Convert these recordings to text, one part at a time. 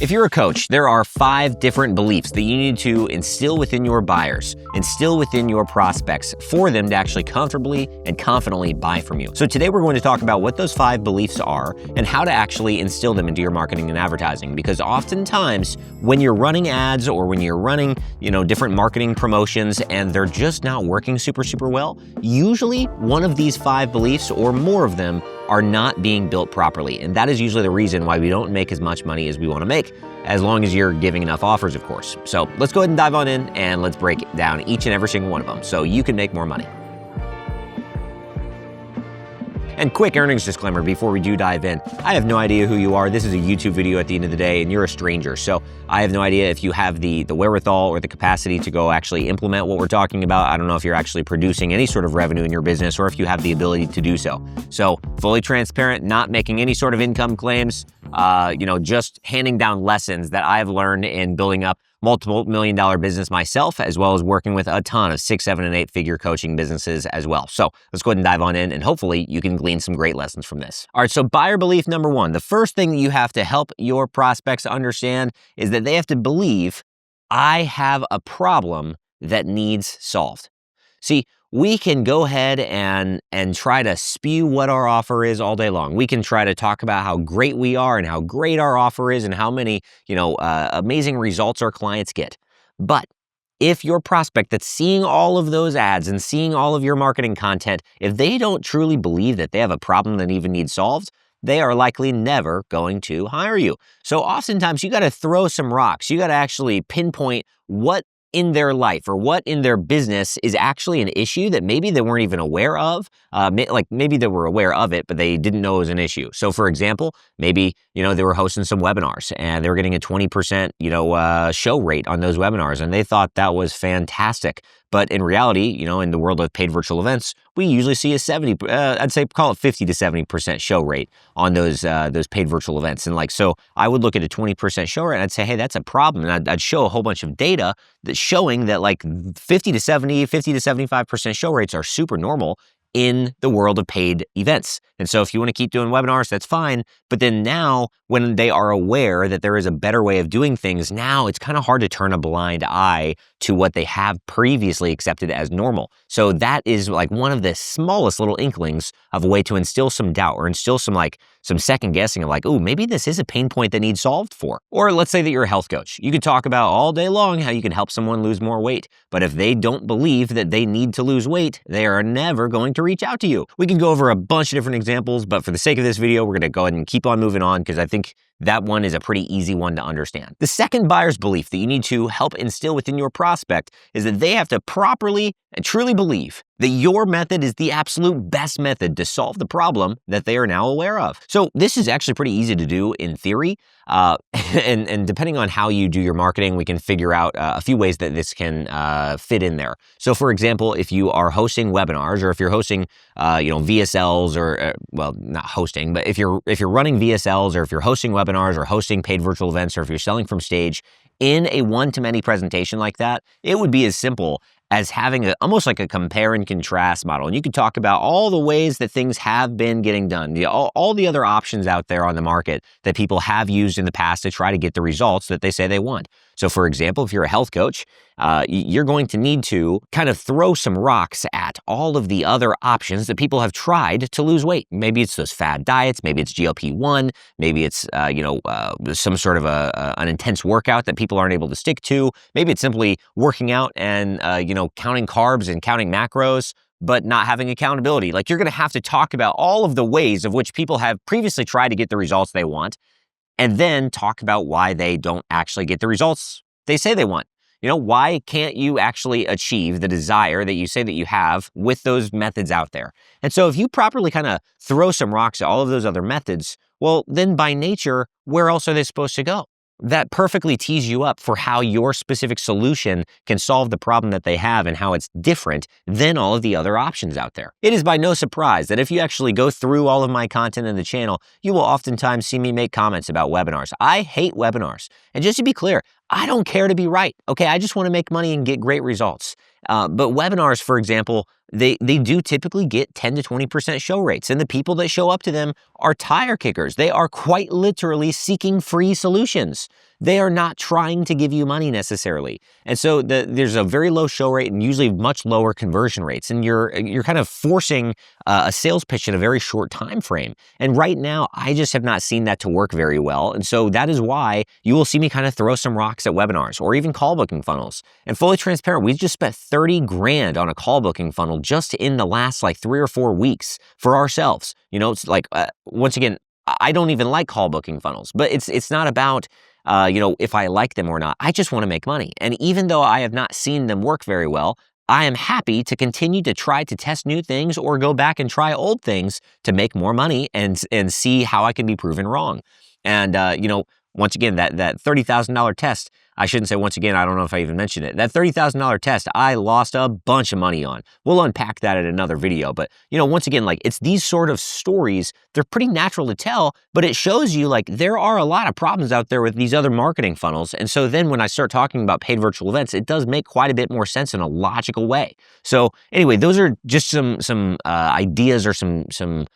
If you're a coach, there are 5 different beliefs that you need to instill within your buyers, instill within your prospects for them to actually comfortably and confidently buy from you. So today we're going to talk about what those 5 beliefs are and how to actually instill them into your marketing and advertising. Because oftentimes when you're running ads or when you're running, different marketing promotions and they're just not working super well, usually one of these 5 beliefs or more of them are not being built properly. And that is usually the reason why we don't make as much money as we want to make, as long as you're giving enough offers, of course. So let's go ahead and dive on in and let's break down each and every single one of them so you can make more money. And quick earnings disclaimer before we do dive in. I have no idea who you are. This is a YouTube video at the end of the day and you're a stranger. So I have no idea if you have the wherewithal or the capacity to go actually implement what we're talking about. I don't know if you're actually producing any sort of revenue in your business or if you have the ability to do so. So fully transparent, not making any sort of income claims, just handing down lessons that I've learned in building up multiple $1-million business myself, as well as working with a ton of 6, 7, and 8-figure coaching businesses as well. So let's go ahead and dive on in and hopefully you can glean some great lessons from this. All right, so buyer belief number 1. The first thing that you have to help your prospects understand is that they have to believe, I have a problem that needs solved. See, we can go ahead and try to spew what our offer is all day long. We can try to talk about how great we are and how great our offer is and how many, amazing results our clients get. But if your prospect that's seeing all of those ads and seeing all of your marketing content, if they don't truly believe that they have a problem that even needs solved, they are likely never going to hire you. So oftentimes you got to throw some rocks. You got to actually pinpoint what in their life or what in their business is actually an issue that maybe they weren't even aware of. Maybe they were aware of it, but they didn't know it was an issue. So for example, maybe, they were hosting some webinars and they were getting a 20%, show rate on those webinars. And they thought that was fantastic. But in reality, in the world of paid virtual events, we usually see a 70, I'd say call it 50 to 70% show rate on those paid virtual events. And so I would look at a 20% show rate and I'd say, hey, that's a problem. And I'd show a whole bunch of data that's showing that 50 to 75% show rates are super normal in the world of paid events. And so if you want to keep doing webinars, that's fine. But then now when they are aware that there is a better way of doing things, now it's kind of hard to turn a blind eye to what they have previously accepted as normal. So that is one of the smallest little inklings of a way to instill some doubt or instill some second guessing of oh, maybe this is a pain point that needs solved for. Or let's say that you're a health coach. You could talk about all day long how you can help someone lose more weight. But if they don't believe that they need to lose weight, they are never going to reach out to you. We can go over a bunch of different examples, but for the sake of this video, we're going to go ahead and keep on moving on because I think that one is a pretty easy one to understand. The second buyer's belief that you need to help instill within your prospect is that they have to properly and truly believe that your method is the absolute best method to solve the problem that they are now aware of. So this is actually pretty easy to do in theory. And depending on how you do your marketing, we can figure out a few ways that this can fit in there. So for example, if you are hosting webinars or if you're hosting, VSLs or, not hosting, but if you're running VSLs or if you're hosting webinars or hosting paid virtual events or if you're selling from stage in a one-to-many presentation like that, it would be as simple as having almost like a compare and contrast model. And you could talk about all the ways that things have been getting done, all the other options out there on the market that people have used in the past to try to get the results that they say they want. So for example, if you're a health coach, you're going to need to kind of throw some rocks at all of the other options that people have tried to lose weight. Maybe it's those fad diets, maybe it's GLP-1, maybe it's, some sort of an intense workout that people aren't able to stick to. Maybe it's simply working out and, counting carbs and counting macros, but not having accountability. You're going to have to talk about all of the ways of which people have previously tried to get the results they want, and then talk about why they don't actually get the results they say they want. Why can't you actually achieve the desire that you say that you have with those methods out there? And so if you properly kind of throw some rocks at all of those other methods, well, then by nature, where else are they supposed to go? That perfectly tees you up for how your specific solution can solve the problem that they have and how it's different than all of the other options out there. It is by no surprise that if you actually go through all of my content in the channel, you will oftentimes see me make comments about webinars. I hate webinars. And just to be clear, I don't care to be right. Okay, I just want to make money and get great results. But webinars, for example, they do typically get 10 to 20% show rates. And the people that show up to them are tire kickers. They are quite literally seeking free solutions. They are not trying to give you money necessarily. And so there's a very low show rate and usually much lower conversion rates. And you're kind of forcing a sales pitch in a very short time frame. And right now, I just have not seen that to work very well. And so that is why you will see me kind of throw some rocks at webinars or even call booking funnels. And fully transparent, we just spent 30 grand on a call booking funnel just in the last like 3 or 4 weeks for ourselves. You know, it's like, once again, I don't even like call booking funnels, but it's not about if I like them or not. I just want to make money. And even though I have not seen them work very well, I am happy to continue to try to test new things or go back and try old things to make more money and see how I can be proven wrong. And, once again, that $30,000 test, I shouldn't say once again, I don't know if I even mentioned it. That $30,000 test, I lost a bunch of money on. We'll unpack that in another video. But, once again, like it's these sort of stories, they're pretty natural to tell, but it shows you like there are a lot of problems out there with these other marketing funnels. And so then when I start talking about paid virtual events, it does make quite a bit more sense in a logical way. So anyway, those are just some ideas or some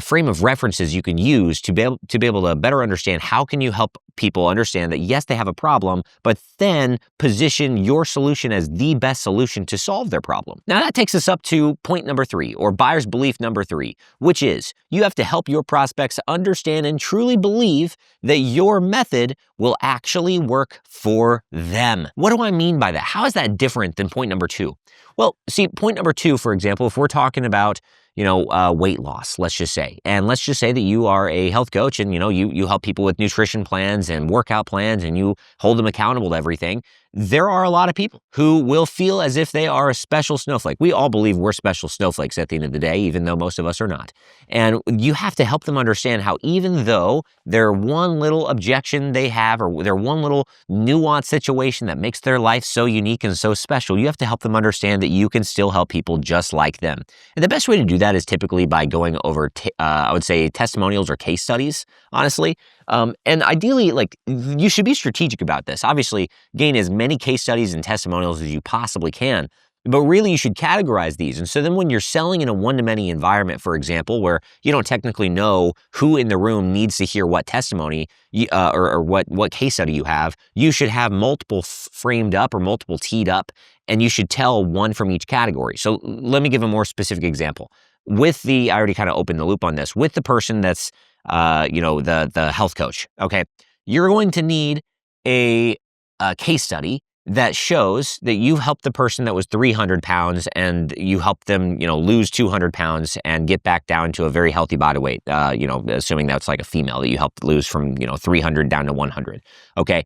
frame of references you can use to be able to better understand how can you help people understand that yes, they have a problem, but then position your solution as the best solution to solve their problem. Now that takes us up to point number 3, or buyer's belief number 3, which is you have to help your prospects understand and truly believe that your method will actually work for them. What do I mean by that? How is that different than point number 2? Well, see, point number 2, for example, if we're talking about weight loss, let's just say. And let's just say that you are a health coach and, you help people with nutrition plans and workout plans and you hold them accountable to everything. There are a lot of people who will feel as if they are a special snowflake. We all believe we're special snowflakes at the end of the day, even though most of us are not. And you have to help them understand how even though their one little objection they have or their one little nuanced situation that makes their life so unique and so special, you have to help them understand that you can still help people just like them. And the best way to do that is typically by going over, I would say, testimonials or case studies, honestly. And ideally, like, you should be strategic about this. Obviously, gain as many case studies and testimonials as you possibly can. But really, you should categorize these. And so then when you're selling in a one-to-many environment, for example, where you don't technically know who in the room needs to hear what testimony or what case study you have, you should have multiple framed up or multiple teed up, and you should tell one from each category. So let me give a more specific example. I already kind of opened the loop on this, with the person that's, the health coach, okay? You're going to need a case study that shows that you helped the person that was 300 pounds and you helped them, lose 200 pounds and get back down to a very healthy body weight, assuming that's like a female that you helped lose from, 300 down to 100. Okay.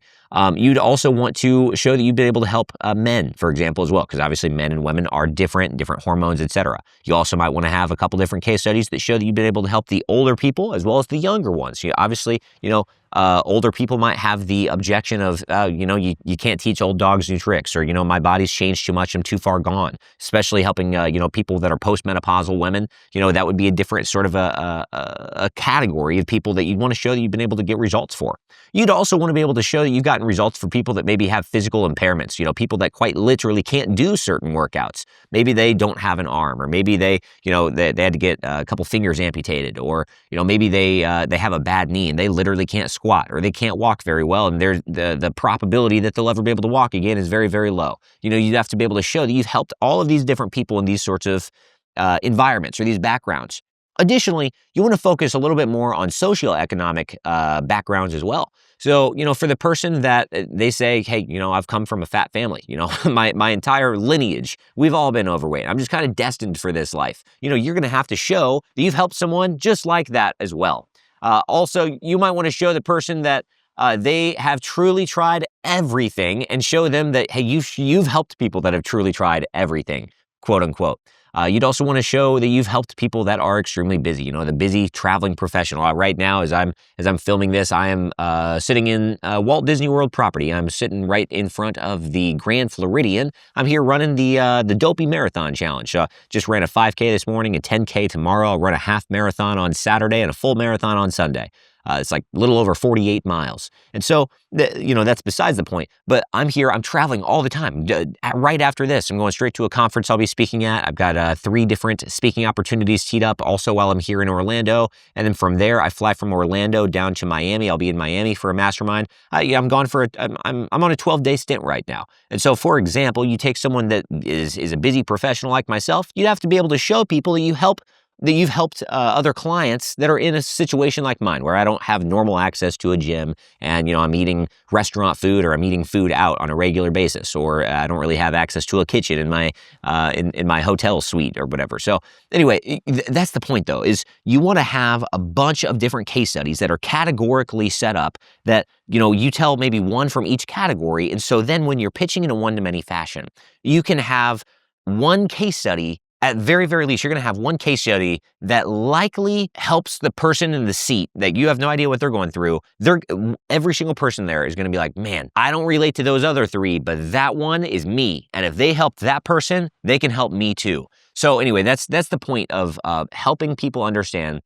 You'd also want to show that you've been able to help men, for example, as well, because obviously men and women are different hormones, etc. You also might want to have a couple different case studies that show that you've been able to help the older people as well as the younger ones. Obviously, older people might have the objection of, you can't teach old dogs new tricks, or, my body's changed too much, I'm too far gone. Especially helping, people that are postmenopausal women, that would be a different sort of a category of people that you'd want to show that you've been able to get results for. You'd also want to be able to show that you've gotten results for people that maybe have physical impairments, people that quite literally can't do certain workouts. Maybe they don't have an arm, or maybe they had to get a couple fingers amputated, or, maybe they have a bad knee and they literally can't squat, or they can't walk very well, and the probability that they'll ever be able to walk again is very, very low. You'd have to be able to show that you've helped all of these different people in these sorts of environments or these backgrounds. Additionally, you want to focus a little bit more on socioeconomic backgrounds as well. So, for the person that they say, hey, I've come from a fat family, my entire lineage, we've all been overweight. I'm just kind of destined for this life. You're going to have to show that you've helped someone just like that as well. Also, you might want to show the person that they have truly tried everything, and show them that, hey, you've helped people that have truly tried everything, quote unquote. You'd also want to show that you've helped people that are extremely busy, the busy traveling professional. Right now, as I'm filming this, I am sitting in Walt Disney World property. I'm sitting right in front of the Grand Floridian. I'm here running the Dopey Marathon Challenge. Just ran a 5K this morning, a 10K tomorrow. I'll run a half marathon on Saturday and a full marathon on Sunday. It's like a little over 48 miles. And so, that's besides the point. But I'm here, I'm traveling all the time. Right after this, I'm going straight to a conference I'll be speaking at. I've got 3 different speaking opportunities teed up also while I'm here in Orlando. And then from there, I fly from Orlando down to Miami. I'll be in Miami for a mastermind. I'm gone for I'm on a 12-day stint right now. And so, for example, you take someone that is a busy professional like myself, you'd have to be able to show people that you've helped other clients that are in a situation like mine, where I don't have normal access to a gym, and I'm eating restaurant food, or I'm eating food out on a regular basis, or I don't really have access to a kitchen in my in my hotel suite or whatever. So anyway, that's the point though, is you want to have a bunch of different case studies that are categorically set up, that you tell maybe one from each category, and so then when you're pitching in a one-to-many fashion, you can have one case study. At very, very least, you're going to have one case study that likely helps the person in the seat that you have no idea what they're going through. Every single person there is going to be like, man, I don't relate to those other 3, but that one is me. And if they helped that person, they can help me too. So anyway, that's the point of helping people understand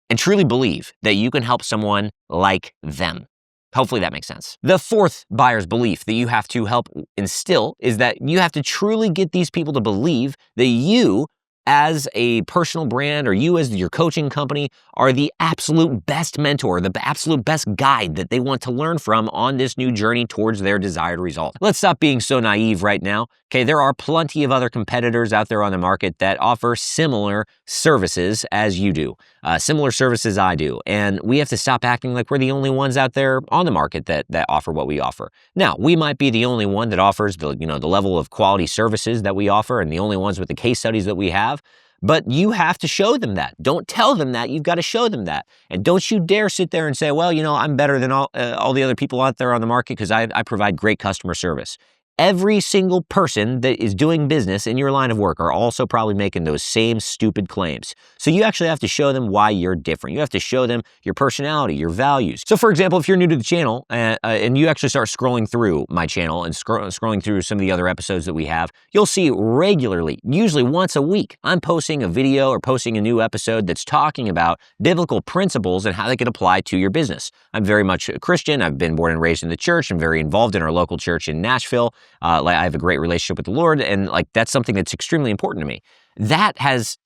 and truly believe that you can help someone like them. Hopefully that makes sense. The 4th buyer's belief that you have to help instill is that you have to truly get these people to believe that you, as a personal brand, or you as your coaching company, are the absolute best mentor, the absolute best guide that they want to learn from on this new journey towards their desired result. Let's stop being so naive right now. Okay, there are plenty of other competitors out there on the market that offer similar services as you do, similar services I do, and we have to stop acting like we're the only ones out there on the market that offer what we offer. Now, we might be the only one that offers the level of quality services that we offer, and the only ones with the case studies that we have. But you have to show them that. Don't tell them that. You've got to show them that. And don't you dare sit there and say, well, I'm better than all the other people out there on the market because I provide great customer service. Every single person that is doing business in your line of work are also probably making those same stupid claims. So you actually have to show them why you're different. You have to show them your personality, your values. So for example, if you're new to the channel and you actually start scrolling through my channel and scrolling through some of the other episodes that we have, you'll see regularly, usually once a week, I'm posting a video or posting a new episode that's talking about biblical principles and how they can apply to your business. I'm very much a Christian. I've been born and raised in the church. I'm very involved in our local church in Nashville. I have a great relationship with the Lord, and that's something that's extremely important to me. That has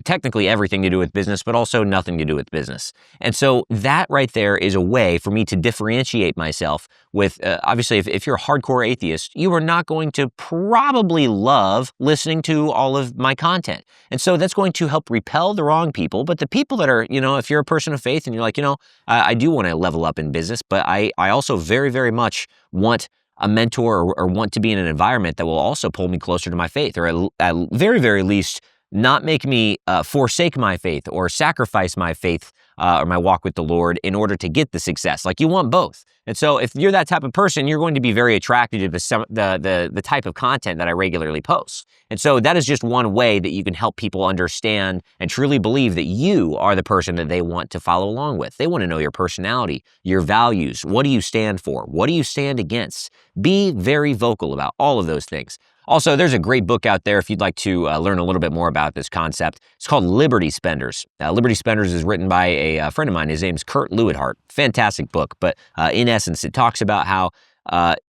technically everything to do with business, but also nothing to do with business. And so that right there is a way for me to differentiate myself with, obviously, if you're a hardcore atheist, you are not going to probably love listening to all of my content. And so that's going to help repel the wrong people. But the people that are, if you're a person of faith and you're like, I do want to level up in business, but I also very, very much want a mentor or want to be in an environment that will also pull me closer to my faith, or at very, very least, not make me forsake my faith or sacrifice my faith or my walk with the Lord in order to get the success. Like, you want both. And so if you're that type of person, you're going to be very attracted to the type of content that I regularly post. And so that is just one way that you can help people understand and truly believe that you are the person that they want to follow along with. They want to know your personality, your values. What do you stand for? What do you stand against? Be very vocal about all of those things. Also, there's a great book out there if you'd like to learn a little bit more about this concept. It's called Liberty Spenders. Liberty Spenders is written by a friend of mine. His name's Kurt Lewithart. Fantastic book. But in essence, it talks about how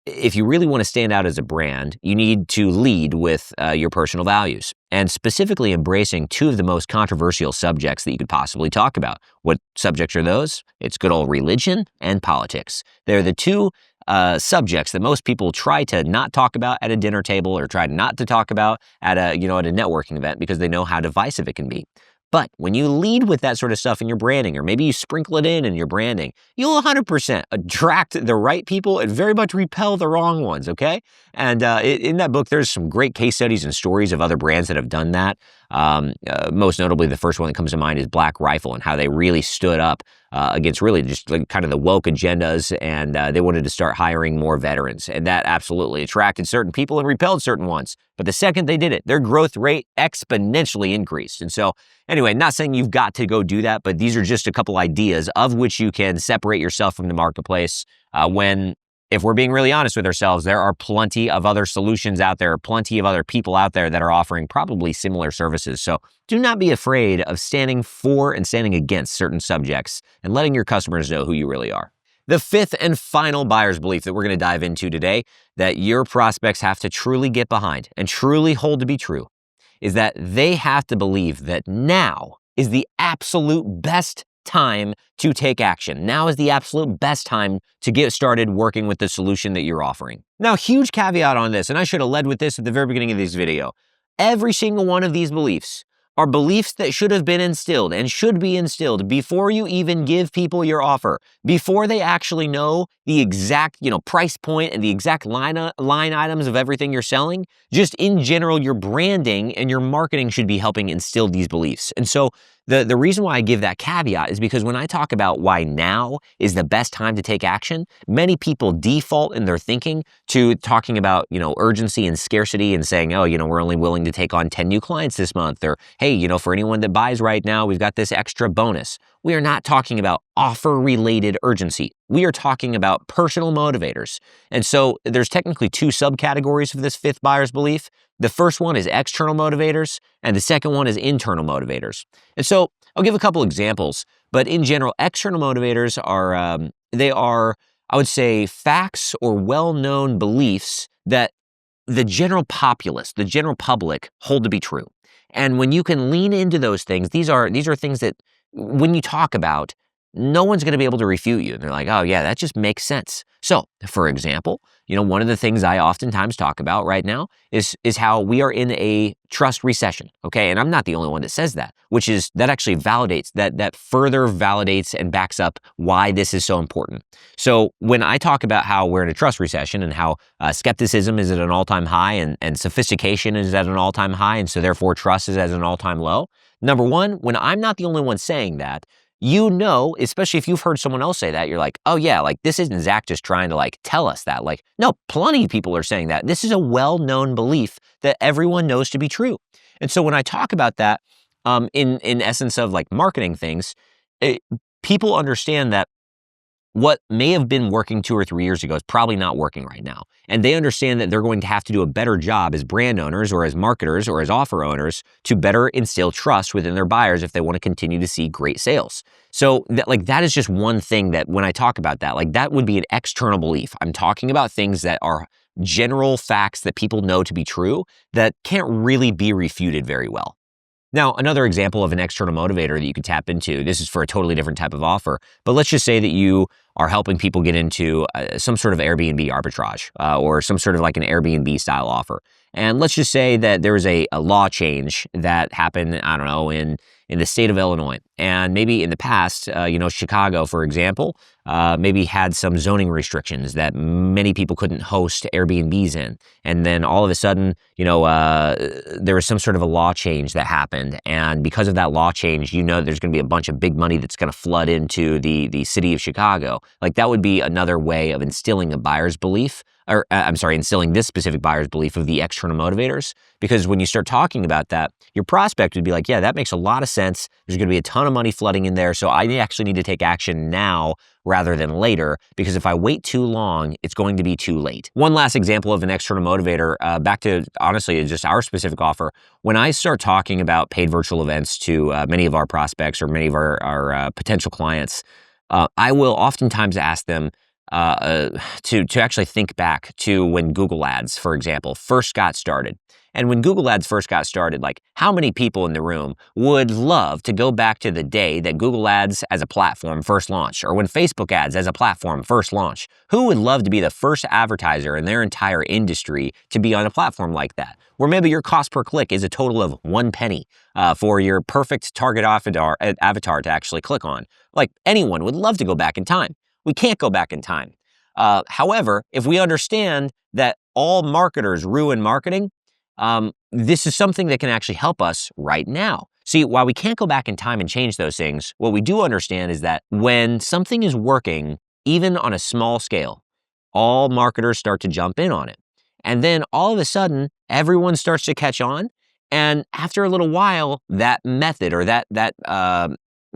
if you really want to stand out as a brand, you need to lead with your personal values, and specifically embracing 2 of the most controversial subjects that you could possibly talk about. What subjects are those? It's good old religion and politics. They're the 2 subjects that most people try to not talk about at a dinner table, or try not to talk about at a networking event, because they know how divisive it can be. But when you lead with that sort of stuff in your branding, or maybe you sprinkle it in your branding, you'll 100% attract the right people and very much repel the wrong ones, okay? And in that book, there's some great case studies and stories of other brands that have done that. Most notably, the first one that comes to mind is Black Rifle, and how they really stood up against really just kind of the woke agendas, and they wanted to start hiring more veterans. And that absolutely attracted certain people and repelled certain ones. But the second they did it, their growth rate exponentially increased. And so anyway, not saying you've got to go do that, but these are just a couple ideas of which you can separate yourself from the marketplace when if we're being really honest with ourselves, there are plenty of other solutions out there, plenty of other people out there that are offering probably similar services. So do not be afraid of standing for and standing against certain subjects and letting your customers know who you really are. The fifth and final buyer's belief that we're going to dive into today that your prospects have to truly get behind and truly hold to be true is that they have to believe that now is the absolute best time to take action. Now is the absolute best time to get started working with the solution that you're offering. Now, huge caveat on this, and I should have led with this at the very beginning of this video. Every single one of these beliefs are beliefs that should have been instilled and should be instilled before you even give people your offer, before they actually know the exact, price point and the exact line items of everything you're selling. Just in general, your branding and your marketing should be helping instill these beliefs. And so the reason why I give that caveat is because when I talk about why now is the best time to take action, many people default in their thinking to talking about, urgency and scarcity and saying, oh, we're only willing to take on 10 new clients this month, or hey, for anyone that buys right now, we've got this extra bonus. We are not talking about offer-related urgency. We are talking about personal motivators. And so there's technically two subcategories of this fifth buyer's belief. The first one is external motivators, and the second one is internal motivators. And so I'll give a couple examples, but in general, external motivators are, I would say, facts or well-known beliefs that the general populace, the general public hold to be true. And when you can lean into those things, these are things that when you talk about, no one's going to be able to refute you. And they're like, oh yeah, that just makes sense. So for example, one of the things I oftentimes talk about right now is how we are in a trust recession. Okay. And I'm not the only one that says that, that actually validates, that further validates and backs up why this is so important. So when I talk about how we're in a trust recession and how skepticism is at an all-time high and sophistication is at an all-time high, and so therefore trust is at an all-time low. Number one, when I'm not the only one saying that, especially if you've heard someone else say that, you're like, oh yeah, this isn't Zach just trying to tell us that. No, plenty of people are saying that. This is a well-known belief that everyone knows to be true. And so when I talk about that, in essence of marketing things, people understand that what may have been working 2 or 3 years ago is probably not working right now. And they understand that they're going to have to do a better job as brand owners or as marketers or as offer owners to better instill trust within their buyers if they want to continue to see great sales. So that is just one thing that when I talk about that, that would be an external belief. I'm talking about things that are general facts that people know to be true that can't really be refuted very well. Now, another example of an external motivator that you could tap into, this is for a totally different type of offer, but let's just say that you are helping people get into some sort of Airbnb arbitrage or some sort of an Airbnb style offer. And let's just say that there was a law change that happened, I don't know, in the state of Illinois. And maybe in the past, Chicago, for example, maybe had some zoning restrictions that many people couldn't host Airbnbs in. And then all of a sudden, there was some sort of a law change that happened. And because of that law change, there's going to be a bunch of big money that's going to flood into the city of Chicago. That would be another way of instilling a buyer's belief, instilling this specific buyer's belief of the external motivators. Because when you start talking about that, your prospect would be like, yeah, that makes a lot of sense. There's going to be a ton of money flooding in there. So I actually need to take action now rather than later, because if I wait too long, it's going to be too late. One last example of an external motivator, back to honestly just our specific offer. When I start talking about paid virtual events to many of our prospects or many of our potential clients, I will oftentimes ask them to actually think back to when Google Ads, for example, first got started. And when Google Ads first got started, how many people in the room would love to go back to the day that Google Ads as a platform first launched, or when Facebook Ads as a platform first launched? Who would love to be the first advertiser in their entire industry to be on a platform like that? Where maybe your cost per click is a total of 1 penny for your perfect target avatar to actually click on. Anyone would love to go back in time. We can't go back in time. However, if we understand that all marketers ruin marketing, this is something that can actually help us right now. See, while we can't go back in time and change those things, what we do understand is that when something is working, even on a small scale, all marketers start to jump in on it. And then all of a sudden, everyone starts to catch on. And after a little while, that method or that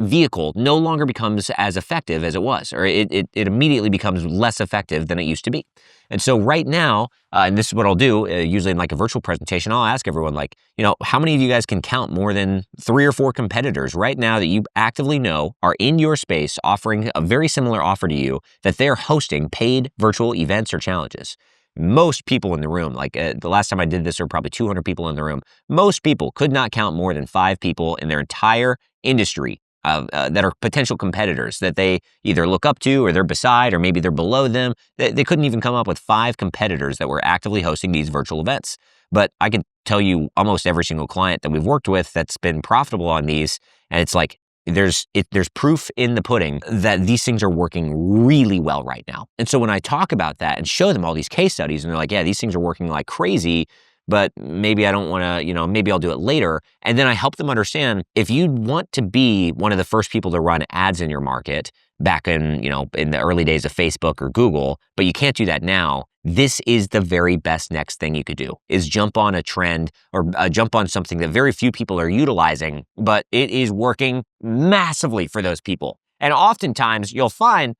vehicle no longer becomes as effective as it was, or it immediately becomes less effective than it used to be. And so right now, and this is what I'll do, usually in like a virtual presentation, I'll ask everyone like, how many of you guys can count more than 3 or 4 competitors right now that you actively know are in your space offering a very similar offer to you, that they're hosting paid virtual events or challenges? Most people in the room, like the last time I did this, there were probably 200 people in the room. Most people could not count more than 5 people in their entire industry that are potential competitors that they either look up to or they're beside or maybe they're below them. They couldn't even come up with 5 competitors that were actively hosting these virtual events. But I can tell you almost every single client that we've worked with that's been profitable on these, and it's like there's proof in the pudding that these things are working really well right now. And so when I talk about that and show them all these case studies and they're like, yeah, these things are working like crazy, but maybe I don't want to, maybe I'll do it later. And then I help them understand, if you want to be one of the first people to run ads in your market back in, in the early days of Facebook or Google, but you can't do that now, this is the very best next thing you could do, is jump on a trend or jump on something that very few people are utilizing, but it is working massively for those people. And oftentimes you'll find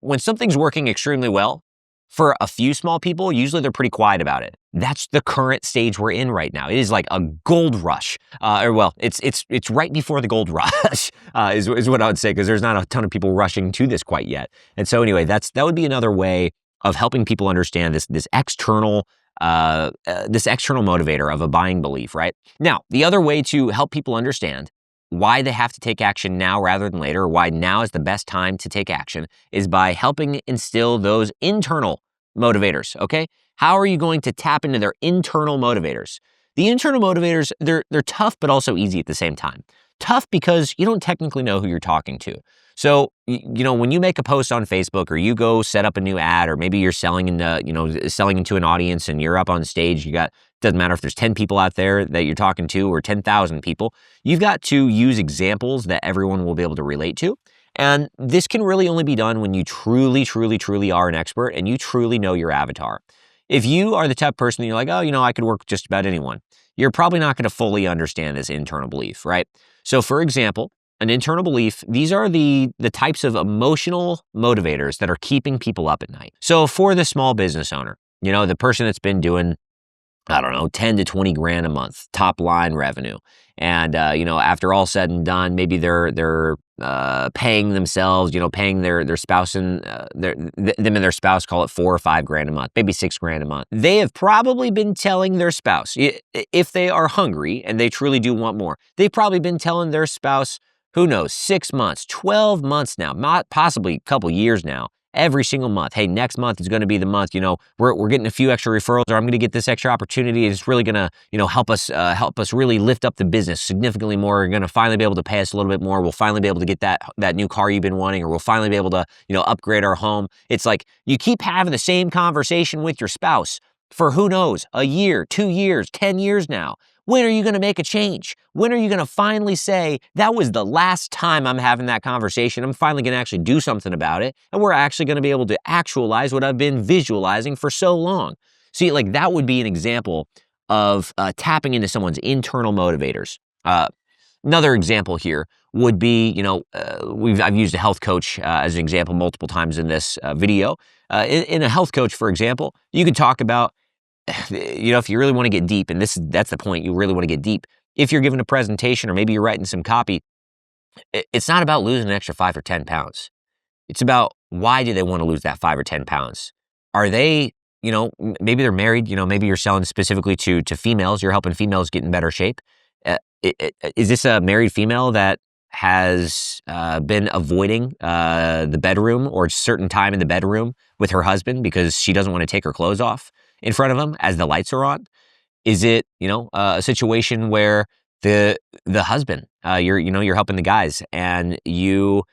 when something's working extremely well, for a few small people, usually they're pretty quiet about it. That's the current stage we're in right now. It is like a gold rush, it's right before the gold rush, is what I would say, because there's not a ton of people rushing to this quite yet. And so anyway, that would be another way of helping people understand this external motivator of a buying belief, right? Now, the other way to help people understand why they have to take action now rather than later, or why now is the best time to take action, is by helping instill those internal motivators, okay? How are you going to tap into their internal motivators? The internal motivators, they're tough but also easy at the same time. Tough because you don't technically know who you're talking to. So, when you make a post on Facebook or you go set up a new ad, or maybe you're selling into an audience and you're up on stage, doesn't matter if there's 10 people out there that you're talking to or 10,000 people, you've got to use examples that everyone will be able to relate to. And this can really only be done when you truly, truly, truly are an expert and you truly know your avatar. If you are the type of person that you're like, I could work with just about anyone, you're probably not going to fully understand this internal belief, right? So for example, an internal belief, these are the types of emotional motivators that are keeping people up at night. So for the small business owner, the person that's been doing, 10 to 20 grand a month, top line revenue. And, after all said and done, maybe they're paying themselves, paying their spouse and them and their spouse, call it 4 or 5 grand a month, maybe 6 grand a month. They have probably been telling their spouse, if they are hungry and they truly do want more, they've probably been telling their spouse, who knows, 6 months, 12 months now, not possibly a couple years now, every single month. Hey, next month is going to be the month, we're getting a few extra referrals, or I'm going to get this extra opportunity. And it's really going to, help us really lift up the business significantly more. You're going to finally be able to pay us a little bit more. We'll finally be able to get that new car you've been wanting, or we'll finally be able to, upgrade our home. It's like you keep having the same conversation with your spouse for who knows, a year, 2 years, 10 years now. When are you going to make a change? When are you going to finally say, that was the last time I'm having that conversation? I'm finally going to actually do something about it. And we're actually going to be able to actualize what I've been visualizing for so long. See, like that would be an example of tapping into someone's internal motivators. Another example here would be, I've used a health coach as an example multiple times in this video. In a health coach, for example, you could talk about, if you really want to get deep, and that's the point, you really want to get deep. If you're giving a presentation or maybe you're writing some copy, it's not about losing an extra 5 or 10 pounds. It's about, why do they want to lose that 5 or 10 pounds? Are they, maybe they're married, maybe you're selling specifically to females, you're helping females get in better shape. Is this a married female that has been avoiding the bedroom or a certain time in the bedroom with her husband because she doesn't want to take her clothes off in front of him as the lights are on? Is it, a situation where the husband, you're helping the guys, and you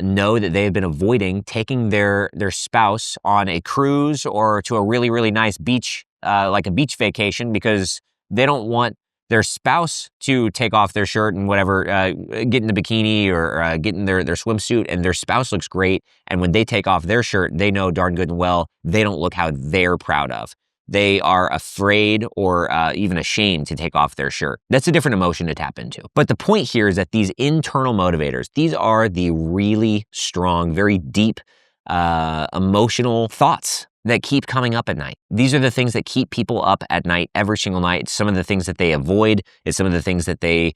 know that they have been avoiding taking their spouse on a cruise or to a really, really nice beach, like a beach vacation, because they don't want their spouse to take off their shirt and whatever, get in the bikini or get in their swimsuit, and their spouse looks great. And when they take off their shirt, they know darn good and well they don't look how they're proud of. they are afraid or even ashamed to take off their shirt. That's a different emotion to tap into. But the point here is that these internal motivators, these are the really strong, very deep, emotional thoughts that keep coming up at night. These are the things that keep people up at night every single night. It's some of the things that they avoid. It's some of the things that they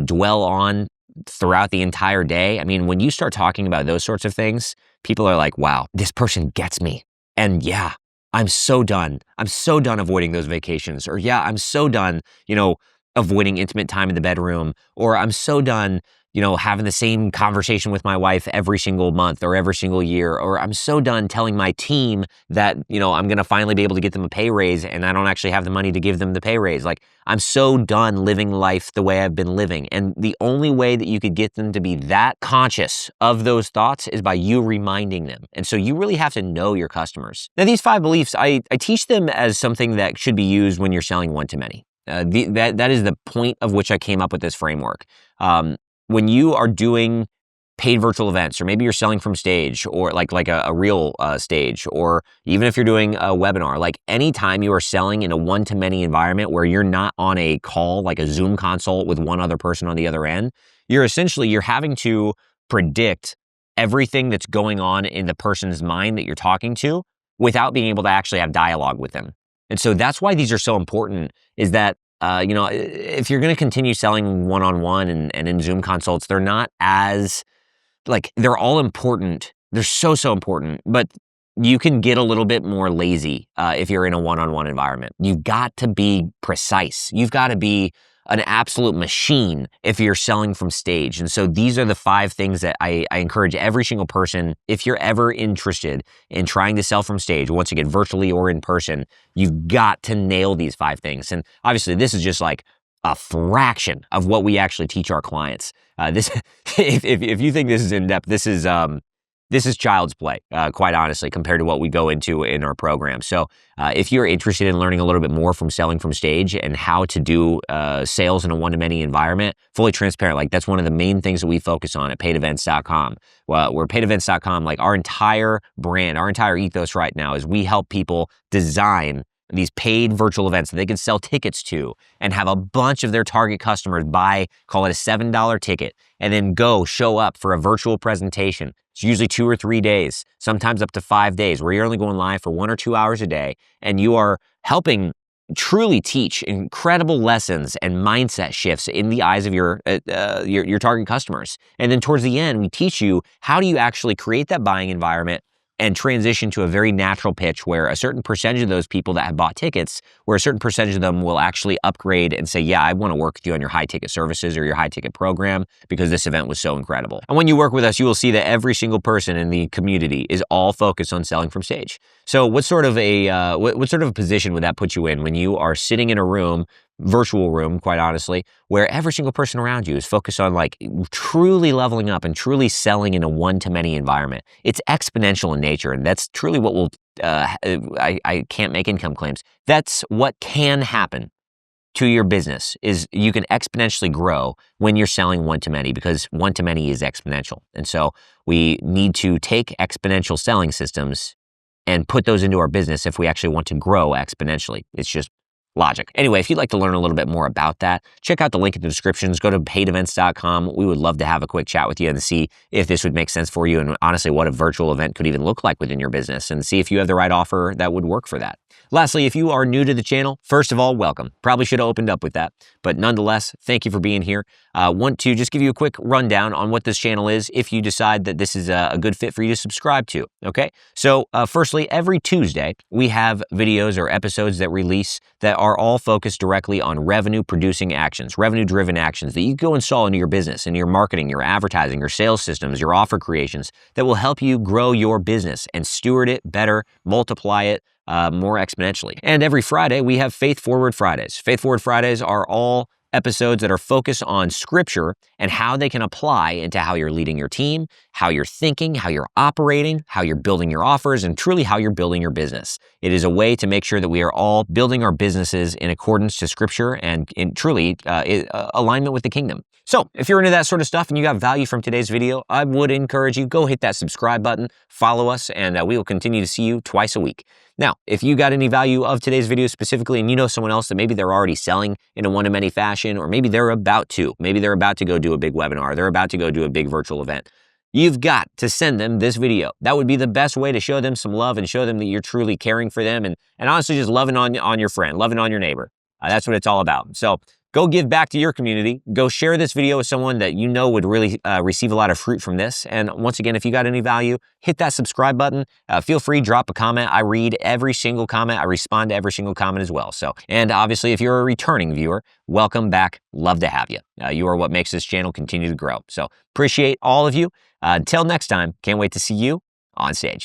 dwell on throughout the entire day. I mean, when you start talking about those sorts of things, people are like, wow, this person gets me. And yeah, I'm so done. I'm so done avoiding those vacations. Or yeah, I'm so done, avoiding intimate time in the bedroom. Or I'm so done, having the same conversation with my wife every single month or every single year. Or I'm so done telling my team that, I'm going to finally be able to get them a pay raise and I don't actually have the money to give them the pay raise. Like, I'm so done living life the way I've been living. And the only way that you could get them to be that conscious of those thoughts is by you reminding them. And so you really have to know your customers. Now, these 5 beliefs, I teach them as something that should be used when you're selling one-to-many. That is the point of which I came up with this framework. When you are doing paid virtual events, or maybe you're selling from stage, or like a real stage, or even if you're doing a webinar, like anytime you are selling in a one-to-many environment where you're not on a call, like a Zoom consult with one other person on the other end, you're having to predict everything that's going on in the person's mind that you're talking to without being able to actually have dialogue with them. And so that's why these are so important, is that if you're going to continue selling one-on-one and in Zoom consults, they're not as, they're all important. They're so important, but you can get a little bit more lazy if you're in a one-on-one environment. You've got to be precise. You've got to be an absolute machine if you're selling from stage. And so these are the 5 things that I encourage every single person, if you're ever interested in trying to sell from stage, once again, virtually or in person, you've got to nail these 5 things. And obviously this is just like a fraction of what we actually teach our clients. If you think this is in depth, this is child's play, quite honestly, compared to what we go into in our program. So if you're interested in learning a little bit more from selling from stage and how to do sales in a one-to-many environment, fully transparent, that's one of the main things that we focus on at paidevents.com. Well, we're paidevents.com, our entire brand, our entire ethos right now is we help people design these paid virtual events that they can sell tickets to and have a bunch of their target customers buy, call it a $7 ticket, and then show up for a virtual presentation. It's usually 2 or 3 days, sometimes up to 5 days, where you're only going live for 1 or 2 hours a day, and you are helping truly teach incredible lessons and mindset shifts in the eyes of your target customers. And then towards the end, we teach you how do you actually create that buying environment and transition to a very natural pitch where a certain percentage of those people that have bought tickets, where a certain percentage of them will actually upgrade and say, yeah, I want to work with you on your high ticket services or your high ticket program because this event was so incredible. And when you work with us, you will see that every single person in the community is all focused on selling from stage. So what sort of a position would that put you in when you are sitting in a room, virtual room, quite honestly, where every single person around you is focused on truly leveling up and truly selling in a one-to-many environment? It's exponential in nature, and that's truly what will, I can't make income claims. That's what can happen to your business, is you can exponentially grow when you're selling one-to-many, because one-to-many is exponential. And so we need to take exponential selling systems and put those into our business if we actually want to grow exponentially. It's just logic. Anyway, if you'd like to learn a little bit more about that, check out the link in the descriptions. Go to paidevents.com. We would love to have a quick chat with you and see if this would make sense for you, and honestly, what a virtual event could even look like within your business, and see if you have the right offer that would work for that. Lastly, if you are new to the channel, first of all, welcome. Probably should have opened up with that, but nonetheless, thank you for being here. Want to just give you a quick rundown on what this channel is if you decide that this is a good fit for you to subscribe to, okay? So firstly, every Tuesday, we have videos or episodes that release that are all focused directly on revenue-producing actions, revenue-driven actions that you go install into your business, into your marketing, your advertising, your sales systems, your offer creations that will help you grow your business and steward it better, multiply it more exponentially. And every Friday, we have Faith Forward Fridays. Faith Forward Fridays are all episodes that are focused on scripture and how they can apply into how you're leading your team, how you're thinking, how you're operating, how you're building your offers, and truly how you're building your business. It is a way to make sure that we are all building our businesses in accordance to scripture and in truly alignment with the kingdom. So if you're into that sort of stuff and you got value from today's video, I would encourage you, go hit that subscribe button, follow us, and we will continue to see you twice a week. Now, if you got any value of today's video specifically and you know someone else that maybe they're already selling in a one-to-many fashion, or maybe they're about to go do a big webinar, they're about to go do a big virtual event, you've got to send them this video. That would be the best way to show them some love and show them that you're truly caring for them and honestly just loving on your friend, loving on your neighbor. That's what it's all about. So go give back to your community. Go share this video with someone that you know would really receive a lot of fruit from this. And once again, if you got any value, hit that subscribe button. Feel free, drop a comment. I read every single comment. I respond to every single comment as well. So, and obviously, if you're a returning viewer, welcome back. Love to have you. You are what makes this channel continue to grow. So appreciate all of you. Until next time, can't wait to see you on stage.